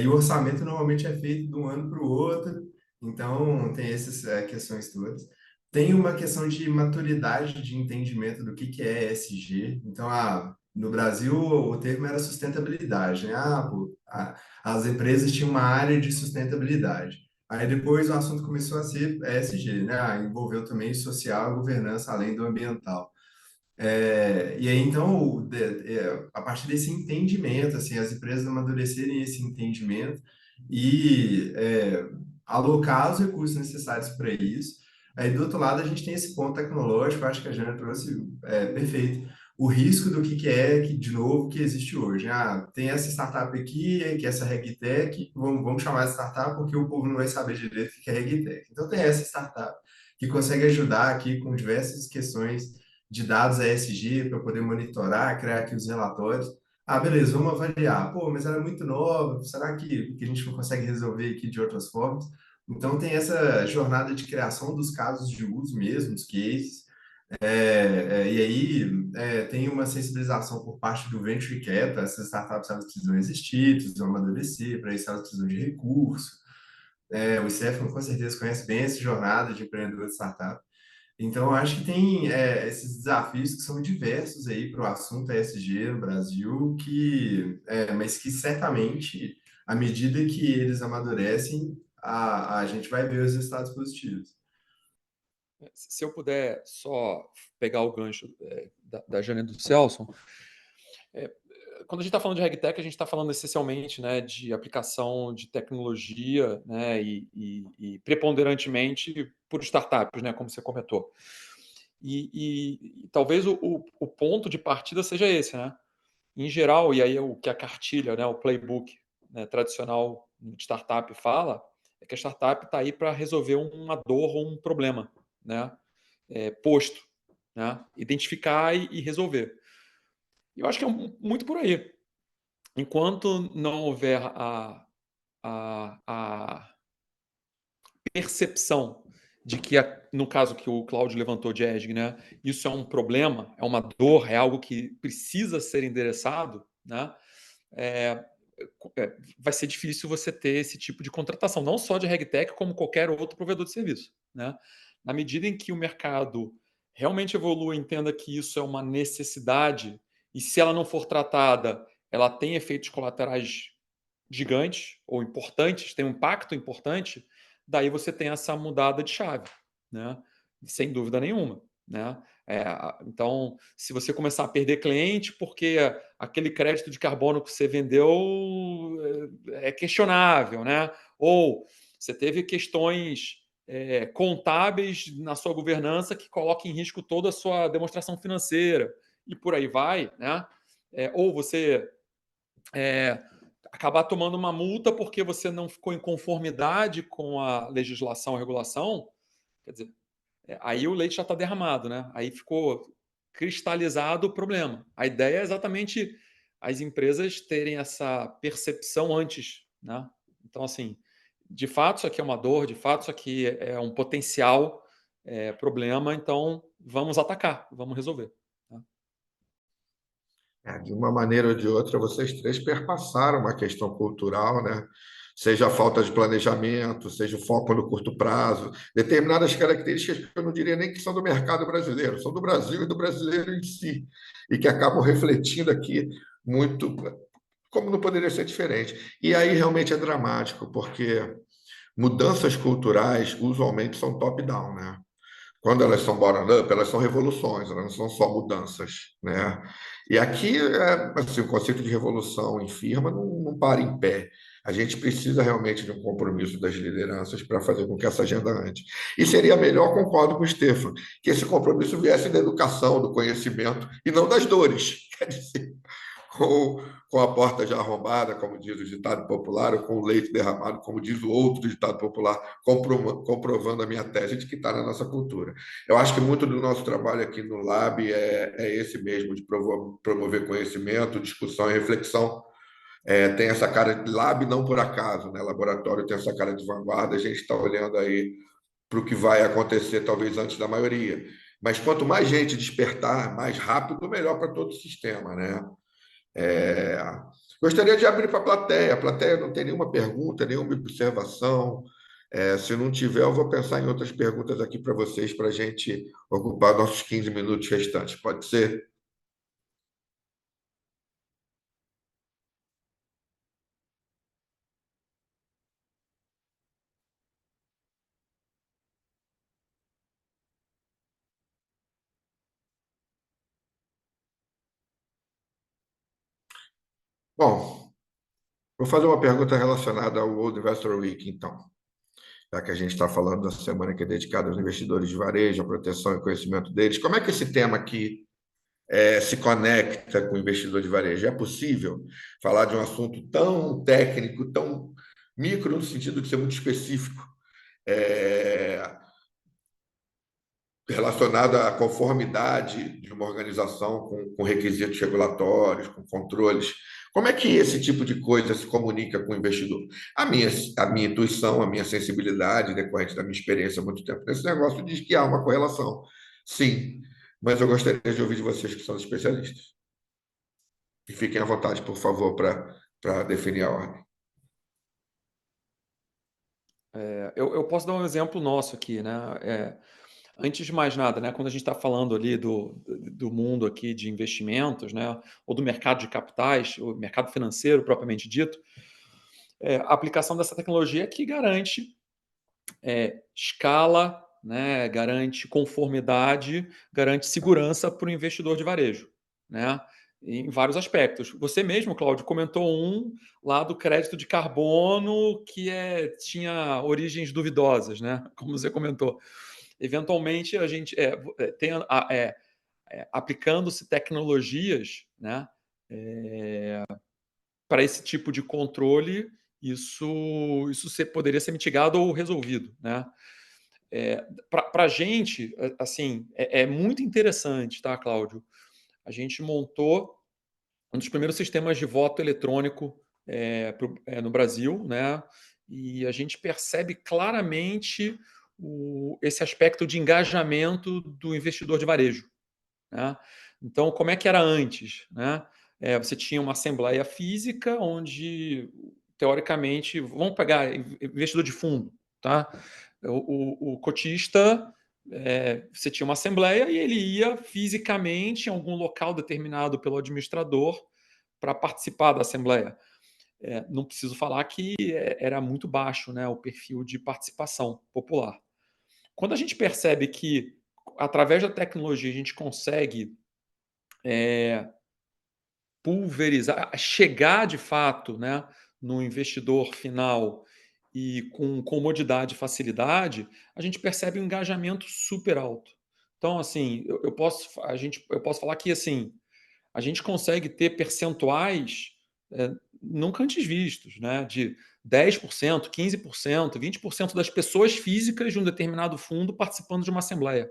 E o orçamento normalmente é feito de um ano para o outro, então tem essas questões todas. Tem uma questão de maturidade de entendimento do que é ESG. Então, no Brasil, o termo era sustentabilidade, né? Pô, as empresas tinham uma área de sustentabilidade. Aí depois o assunto começou a ser ESG, né? Envolveu também social e governança, além do ambiental. E aí, então, a partir desse entendimento, assim, as empresas amadurecerem esse entendimento e alocar os recursos necessários para isso. Aí, do outro lado, a gente tem esse ponto tecnológico, acho que a Jana trouxe perfeito. O risco do que é, de novo, que existe hoje. Tem essa startup aqui, que é essa RegTech, vamos chamar de startup porque o povo não vai saber direito o que é RegTech. Então, tem essa startup que consegue ajudar aqui com diversas questões de dados ESG para poder monitorar, criar aqui os relatórios. Beleza, vamos avaliar. Pô, mas ela é muito nova, será que a gente não consegue resolver aqui de outras formas? Então, tem essa jornada de criação dos casos de uso mesmo, dos cases. E aí tem uma sensibilização por parte do Venture Capital, essas startups elas precisam existir, precisam amadurecer, para isso elas precisam de recurso. O Stefano com certeza conhece bem essa jornada de empreendedor de startup. Então, eu acho que tem esses desafios que são diversos aí para o assunto ESG no Brasil, mas que certamente, à medida que eles amadurecem, a gente vai ver os resultados positivos. Se eu puder só pegar o gancho da Jana e do Celso, quando a gente está falando de RegTech, a gente está falando essencialmente, né, de aplicação de tecnologia, né, e preponderantemente por startups, né, como você comentou. E talvez o ponto de partida seja esse, né? Em geral, e aí é o que a cartilha, né, o playbook, né, tradicional de startup fala, é que a startup está aí para resolver uma dor ou um problema, né, posto, né, identificar e resolver. E eu acho que é muito por aí. Enquanto não houver a percepção de que, no caso que o Cláudio levantou de ESG, né, isso é um problema, é uma dor, é algo que precisa ser endereçado, né, vai ser difícil você ter esse tipo de contratação, não só de RegTech, como qualquer outro provedor de serviço, né? Na medida em que o mercado realmente evolui, entenda que isso é uma necessidade, e se ela não for tratada, ela tem efeitos colaterais gigantes ou importantes, tem um impacto importante, daí você tem essa mudada de chave, né? Sem dúvida nenhuma, né? Então, se você começar a perder cliente porque aquele crédito de carbono que você vendeu é questionável, né? Ou você teve questões contábeis na sua governança que colocam em risco toda a sua demonstração financeira e por aí vai, né? Ou você acabar tomando uma multa porque você não ficou em conformidade com a legislação, a regulação, quer dizer, aí o leite já está derramado, né? Aí ficou cristalizado o problema. A ideia é exatamente as empresas terem essa percepção antes, né? Então, assim, de fato isso aqui é uma dor, de fato isso aqui é um potencial problema, então vamos atacar, vamos resolver. Tá? De uma maneira ou de outra, vocês três perpassaram uma questão cultural, né? Seja a falta de planejamento, seja o foco no curto prazo, determinadas características que eu não diria nem que são do mercado brasileiro, são do Brasil e do brasileiro em si, e que acabam refletindo aqui muito, como não poderia ser diferente. E aí realmente é dramático, porque mudanças culturais usualmente são top-down, né? Quando elas são bottom-up, elas são revoluções, elas não são só mudanças, né? E aqui, assim, o conceito de revolução em firma não para em pé. A gente precisa realmente de um compromisso das lideranças para fazer com que essa agenda ande. E seria melhor, concordo com o Stefan, que esse compromisso viesse da educação, do conhecimento, e não das dores. Quer dizer, com a porta já arrombada, como diz o ditado popular, ou com o leite derramado, como diz o outro ditado popular, comprovando a minha tese de que está na nossa cultura. Eu acho que muito do nosso trabalho aqui no Lab é esse mesmo, de promover conhecimento, discussão e reflexão. Tem essa cara de Lab, não por acaso, né? Laboratório tem essa cara de vanguarda, a gente está olhando aí para o que vai acontecer, talvez antes da maioria. Mas quanto mais gente despertar, mais rápido, melhor para todo o sistema, né? É, Gostaria de abrir para a plateia. A plateia não tem nenhuma pergunta, nenhuma observação. Se não tiver, eu vou pensar em outras perguntas aqui para vocês, para a gente ocupar nossos 15 minutos restantes. Pode ser? Bom, vou fazer uma pergunta relacionada ao World Investor Week, então. Já que a gente está falando da semana que é dedicada aos investidores de varejo, a proteção e conhecimento deles, como é que esse tema aqui se conecta com o investidor de varejo? É possível falar de um assunto tão técnico, tão micro, no sentido de ser muito específico, é, relacionado à conformidade de uma organização com requisitos regulatórios, com controles? Como é que esse tipo de coisa se comunica com o investidor? A minha intuição, a minha sensibilidade, decorrente da minha experiência há muito tempo nesse negócio, diz que há uma correlação. Sim, mas eu gostaria de ouvir de vocês que são especialistas. E fiquem à vontade, por favor, para definir a ordem. Eu posso dar um exemplo nosso aqui, né? Antes de mais nada, né, quando a gente está falando ali do mundo aqui de investimentos, né, ou do mercado de capitais, o mercado financeiro propriamente dito, a aplicação dessa tecnologia é que garante escala, né, garante conformidade, garante segurança para o investidor de varejo, né, em vários aspectos. Você mesmo, Cláudio, comentou um lá do crédito de carbono que tinha origens duvidosas, né, como você comentou. Eventualmente, a gente tem aplicando-se tecnologias, né, para esse tipo de controle, isso poderia ser mitigado ou resolvido, né? Para a gente, assim, é muito interessante, tá, Cláudio? A gente montou um dos primeiros sistemas de voto eletrônico no Brasil, né? E a gente percebe claramente esse aspecto de engajamento do investidor de varejo, né? Então, como é que era antes, né? Você tinha uma assembleia física onde, teoricamente, vamos pegar investidor de fundo, tá? O cotista, você tinha uma assembleia e ele ia fisicamente em algum local determinado pelo administrador para participar da assembleia. Não preciso falar que era muito baixo, né, o perfil de participação popular. Quando a gente percebe que, através da tecnologia, a gente consegue pulverizar, chegar de fato, né, no investidor final e com comodidade e facilidade, a gente percebe um engajamento super alto. Então, assim, eu posso falar que assim, a gente consegue ter percentuais nunca antes vistos, né, de 10%, 15%, 20% das pessoas físicas de um determinado fundo participando de uma assembleia,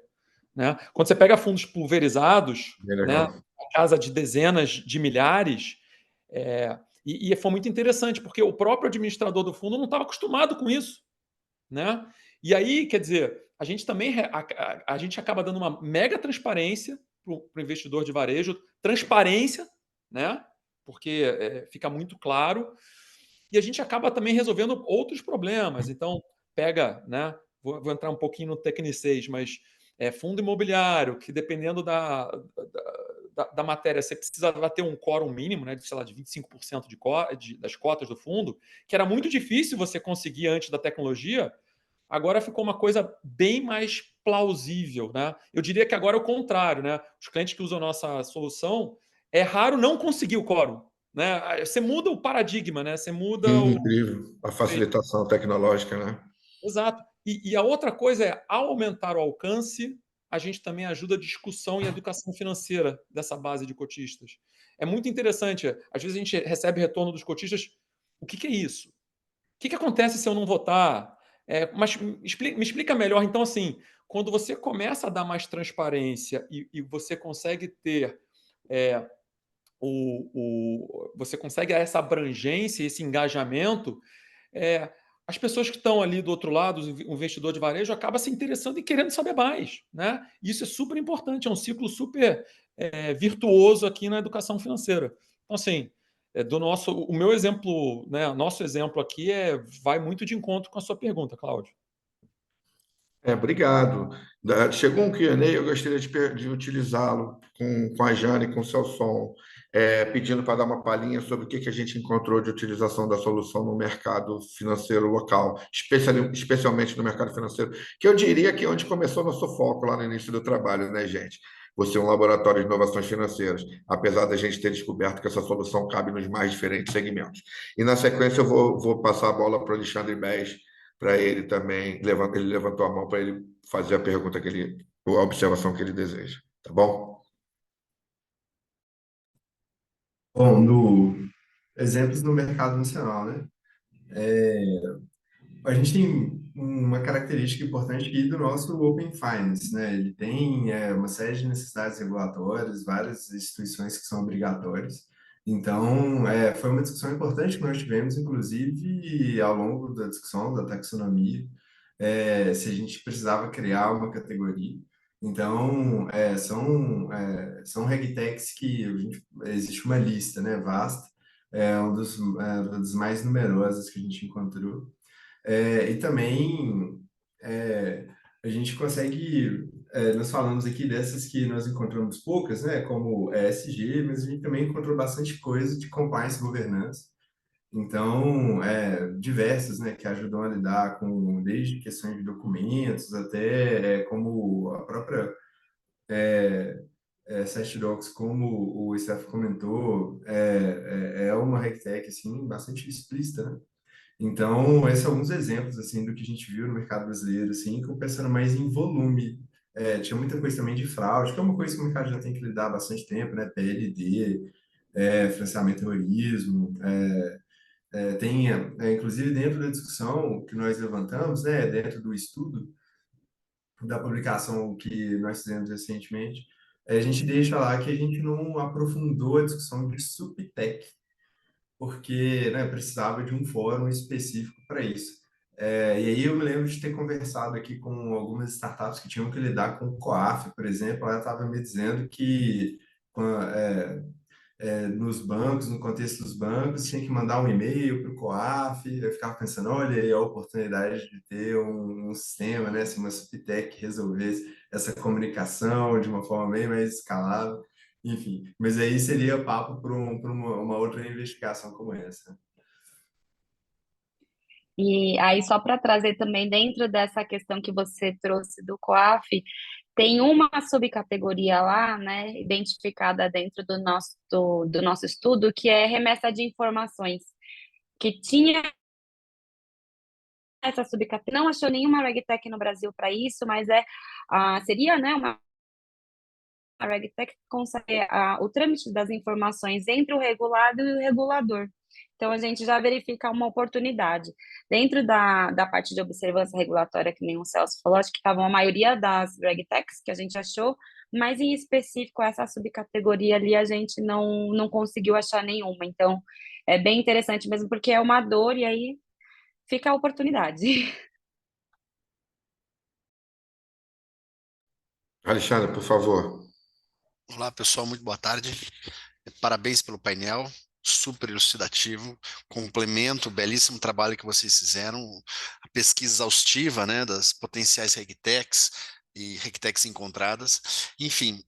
né? Quando você pega fundos pulverizados, Bem né, legal. a casa de dezenas de milhares, e foi muito interessante, porque o próprio administrador do fundo não estava acostumado com isso, né? E aí, quer dizer, a gente também a gente acaba dando uma mega transparência para o investidor de varejo, transparência, né? Porque fica muito claro, e a gente acaba também resolvendo outros problemas. Então, pega, né? Vou entrar um pouquinho no tecnicês, mas fundo imobiliário, que dependendo da matéria, você precisava ter um quórum mínimo, né, de, sei lá, de 25% das cotas do fundo, que era muito difícil você conseguir antes da tecnologia. Agora ficou uma coisa bem mais plausível, né? Eu diria que agora é o contrário, né? Os clientes que usam a nossa solução, é raro não conseguir o quórum, né? Você muda o paradigma, né? Você muda o... Incrível. A facilitação tecnológica, né? Exato. E a outra coisa é, ao aumentar o alcance, a gente também ajuda a discussão e a educação financeira dessa base de cotistas. É muito interessante. Às vezes a gente recebe retorno dos cotistas. O que é isso? O que acontece se eu não votar? Mas me explica melhor. Então, assim, quando você começa a dar mais transparência e você consegue ter você consegue essa abrangência, esse engajamento, é, as pessoas que estão ali do outro lado, o investidor de varejo, acaba se interessando e querendo saber mais, né? Isso é super importante, é um ciclo super virtuoso aqui na educação financeira. Então, assim, o meu exemplo, né, nosso exemplo aqui vai muito de encontro com a sua pergunta, Cláudio. Obrigado. Chegou um Q&A, eu gostaria de utilizá-lo com a Jane, com o Celson, pedindo para dar uma palhinha sobre o que a gente encontrou de utilização da solução no mercado financeiro local, especialmente no mercado financeiro, que eu diria que é onde começou nosso foco lá no início do trabalho, né, gente? Você é um laboratório de inovações financeiras, apesar da gente ter descoberto que essa solução cabe nos mais diferentes segmentos. E, na sequência, eu vou passar a bola para o Alexandre Bes, para ele também, ele levantou a mão para ele fazer a pergunta a observação que ele deseja, tá bom? Bom, exemplos no mercado nacional, né? A gente tem uma característica importante aqui do nosso Open Finance, né? Ele tem uma série de necessidades regulatórias, várias instituições que são obrigatórias. Então, foi uma discussão importante que nós tivemos, inclusive, ao longo da discussão da taxonomia, se a gente precisava criar uma categoria. Então, são regtechs que existe uma lista, né, vasta, uma das mais numerosas que a gente encontrou. E também é, a gente consegue, nós falamos aqui dessas que nós encontramos poucas, né, como ESG, mas a gente também encontrou bastante coisa de compliance e governança. Então, diversas, né, que ajudam a lidar com desde questões de documentos até como a própria SetDocs, como o Steph comentou, é uma RegTech assim, bastante explícita, né? Então, esses são alguns exemplos assim do que a gente viu no mercado brasileiro, assim, pensando mais em volume. Tinha muita coisa também de fraude, que é uma coisa que o mercado já tem que lidar há bastante tempo, né? PLD, financiamento do terrorismo, inclusive dentro da discussão que nós levantamos, né, dentro do estudo da publicação que nós fizemos recentemente, a gente deixa lá que a gente não aprofundou a discussão de subtech, porque, né, precisava de um fórum específico para isso. E aí eu me lembro de ter conversado aqui com algumas startups que tinham que lidar com o COAF, por exemplo. Ela estava me dizendo que nos bancos, no contexto dos bancos, tinha que mandar um e-mail para o COAF. Eu ficava pensando, olha aí a oportunidade de ter um sistema, né, se uma Subtech resolvesse essa comunicação de uma forma bem mais escalável, enfim. Mas aí seria papo para uma outra investigação como essa. E aí, só para trazer também dentro dessa questão que você trouxe do COAF, tem uma subcategoria lá, né, identificada dentro do nosso estudo, que é remessa de informações, que tinha essa subcategoria, não achou nenhuma RegTech no Brasil para isso, mas seria, né, uma RegTech que consegue o trâmite das informações entre o regulado e o regulador. Então, a gente já verifica uma oportunidade. Dentro da parte de observância regulatória, que nem o Celso falou, acho que estavam a maioria das RegTechs que a gente achou, mas em específico, essa subcategoria ali, a gente não conseguiu achar nenhuma. Então, é bem interessante mesmo, porque é uma dor e aí fica a oportunidade. Alexandre, por favor. Olá, pessoal, muito boa tarde. Parabéns pelo painel, super elucidativo, complemento o belíssimo trabalho que vocês fizeram, a pesquisa exaustiva, né, das potenciais RegTechs e RegTechs encontradas. Enfim,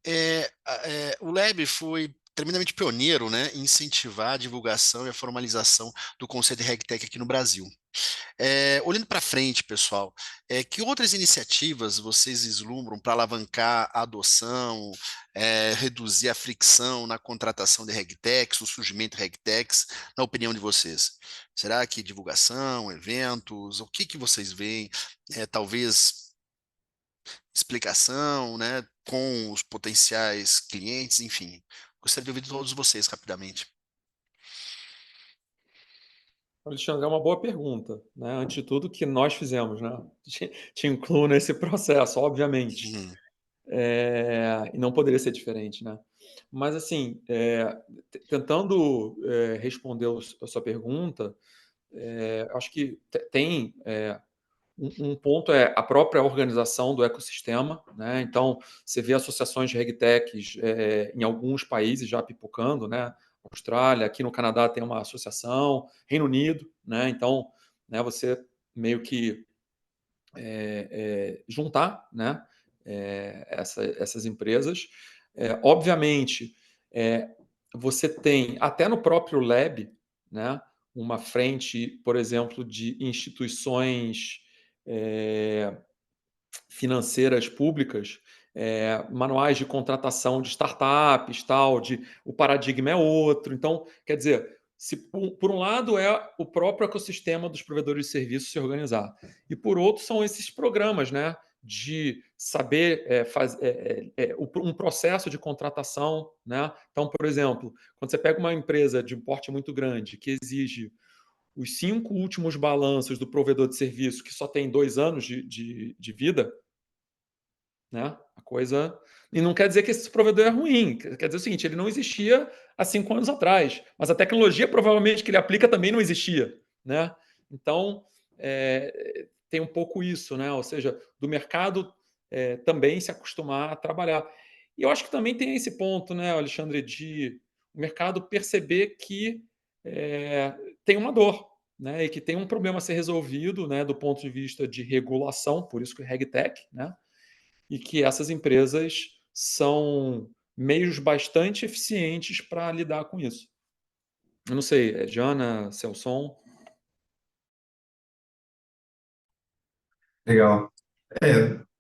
o Lab foi tremendamente pioneiro, né, em incentivar a divulgação e a formalização do conceito de RegTech aqui no Brasil. Olhando para frente, pessoal, que outras iniciativas vocês vislumbram para alavancar a adoção, reduzir a fricção na contratação de RegTechs, no surgimento de RegTechs, na opinião de vocês? Será que divulgação, eventos, o que vocês veem? Talvez explicação, né, com os potenciais clientes, enfim. Gostaria de ouvir de todos vocês rapidamente. Alexandre, é uma boa pergunta, né? Antes de tudo, o que nós fizemos, né? Te incluo nesse processo, obviamente. E não poderia ser diferente, né? Mas, assim, tentando responder a sua pergunta, acho que tem um ponto é a própria organização do ecossistema, né? Então, você vê associações de RegTechs em alguns países já pipocando, né? Austrália, aqui no Canadá tem uma associação, Reino Unido, né? Então, né, você meio que juntar, né? Essas empresas. Obviamente, você tem até no próprio Lab, né? Uma frente, por exemplo, de instituições financeiras públicas, manuais de contratação de startups, tal, o paradigma é outro. Então, quer dizer, se por um lado é o próprio ecossistema dos provedores de serviços se organizar, e por outro são esses programas, né, de saber um processo de contratação, né? Então, por exemplo, quando você pega uma empresa de um porte muito grande que exige os 5 últimos balanços do provedor de serviço, que só tem 2 anos de vida, né? A coisa. E não quer dizer que esse provedor é ruim, quer dizer o seguinte: ele não existia há 5 anos atrás, mas a tecnologia provavelmente que ele aplica também não existia, né? Então, tem um pouco isso, né? Ou seja, do mercado também se acostumar a trabalhar. E eu acho que também tem esse ponto, né, Alexandre, de o mercado perceber que tem uma dor, né, e que tem um problema a ser resolvido, né, do ponto de vista de regulação, por isso que o RegTech, né, e que essas empresas são meios bastante eficientes para lidar com isso. Eu não sei, Jana, Celson? Legal.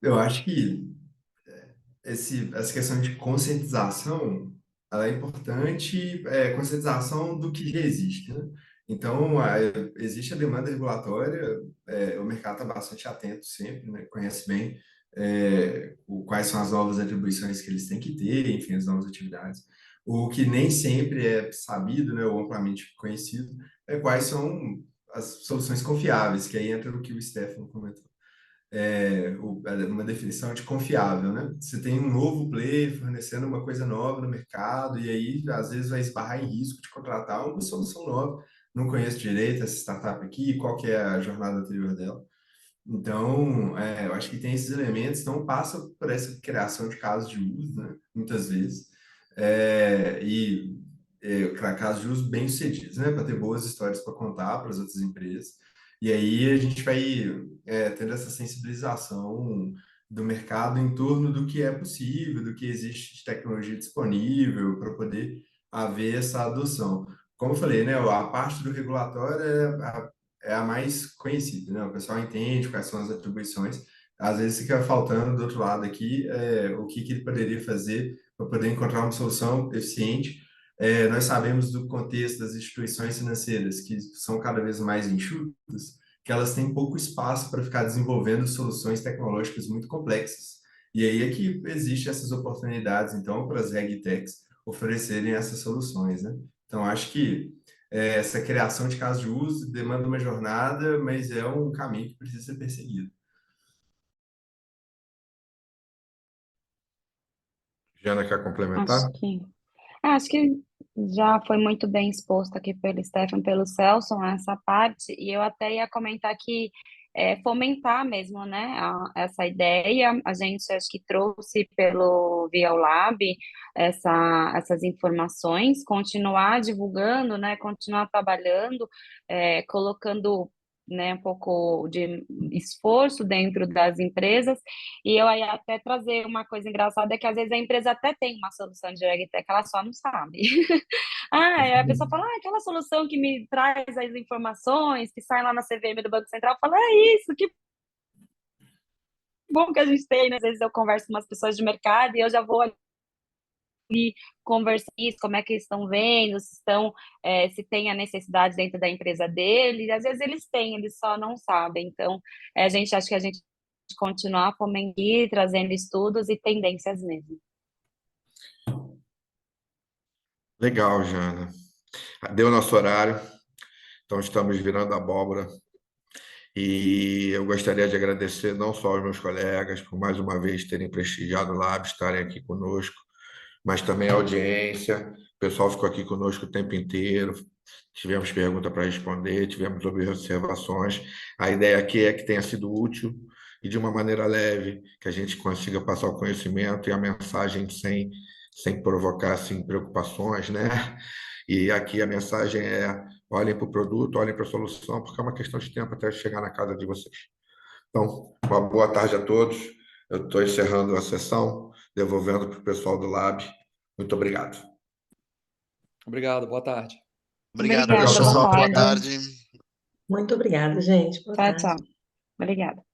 Eu acho que essa questão de conscientização, ela é importante, conscientização do que já existe, né? Então, existe a demanda regulatória, o mercado está bastante atento sempre, né? Conhece bem quais são as novas atribuições que eles têm que ter, enfim, as novas atividades. O que nem sempre é sabido, né, ou amplamente conhecido, é quais são as soluções confiáveis, que aí entra o que o Stefano comentou, uma definição de confiável, né? Você tem um novo player fornecendo uma coisa nova no mercado e aí às vezes vai esbarrar em risco de contratar uma solução nova, não conheço direito essa startup aqui, qual que é a jornada anterior dela. Então, eu acho que tem esses elementos, então passa por essa criação de casos de uso, né? Muitas vezes, casos de uso bem-sucedidos, né? Para ter boas histórias para contar para as outras empresas. E aí a gente vai tendo essa sensibilização do mercado em torno do que é possível, do que existe de tecnologia disponível para poder haver essa adoção. Como eu falei, né? A parte do regulatório é a mais conhecida, né? O pessoal entende quais são as atribuições. Às vezes fica faltando do outro lado aqui o que ele poderia fazer para poder encontrar uma solução eficiente. Nós sabemos do contexto das instituições financeiras, que são cada vez mais enxutas, que elas têm pouco espaço para ficar desenvolvendo soluções tecnológicas muito complexas. E aí é que existem essas oportunidades, então, para as RegTechs oferecerem essas soluções, né? Então, acho que essa criação de casos de uso demanda uma jornada, mas é um caminho que precisa ser perseguido. Jana, quer complementar? Acho que já foi muito bem exposto aqui pelo Stefan, pelo Celso, essa parte, e eu até ia comentar que fomentar mesmo, né, essa ideia. A gente acho que trouxe pelo Via Lab essas informações, continuar divulgando, né, continuar trabalhando, colocando, né, um pouco de esforço dentro das empresas. E eu ia até trazer uma coisa engraçada, é que às vezes a empresa até tem uma solução de RegTech, ela só não sabe. A pessoa fala, aquela solução que me traz as informações, que sai lá na CVM do Banco Central, fala, isso, que bom que a gente tem, né? Às vezes eu converso com umas pessoas de mercado e eu já vou ali conversar isso, como é que eles estão vendo, se tem a necessidade dentro da empresa deles. Às vezes eles têm, eles só não sabem. Então, acho que a gente continuar fomentando, trazendo estudos e tendências mesmo. Legal, Jana. Deu nosso horário, então estamos virando a abóbora. E eu gostaria de agradecer não só aos meus colegas por mais uma vez terem prestigiado o Lab, estarem aqui conosco, mas também a audiência. O pessoal ficou aqui conosco o tempo inteiro. Tivemos pergunta para responder, tivemos observações. A ideia aqui é que tenha sido útil e de uma maneira leve, que a gente consiga passar o conhecimento e a mensagem sem provocar assim, preocupações, né? E aqui a mensagem é: olhem para o produto, olhem para a solução, porque é uma questão de tempo até chegar na casa de vocês. Então, uma boa tarde a todos. Eu estou encerrando a sessão, devolvendo para o pessoal do Lab. Muito obrigado. Obrigado, boa tarde. Obrigado, Obrigada, pessoal. boa Boa tarde. tarde. Muito obrigada, gente. Boa Tchau, tarde. tchau. Obrigada.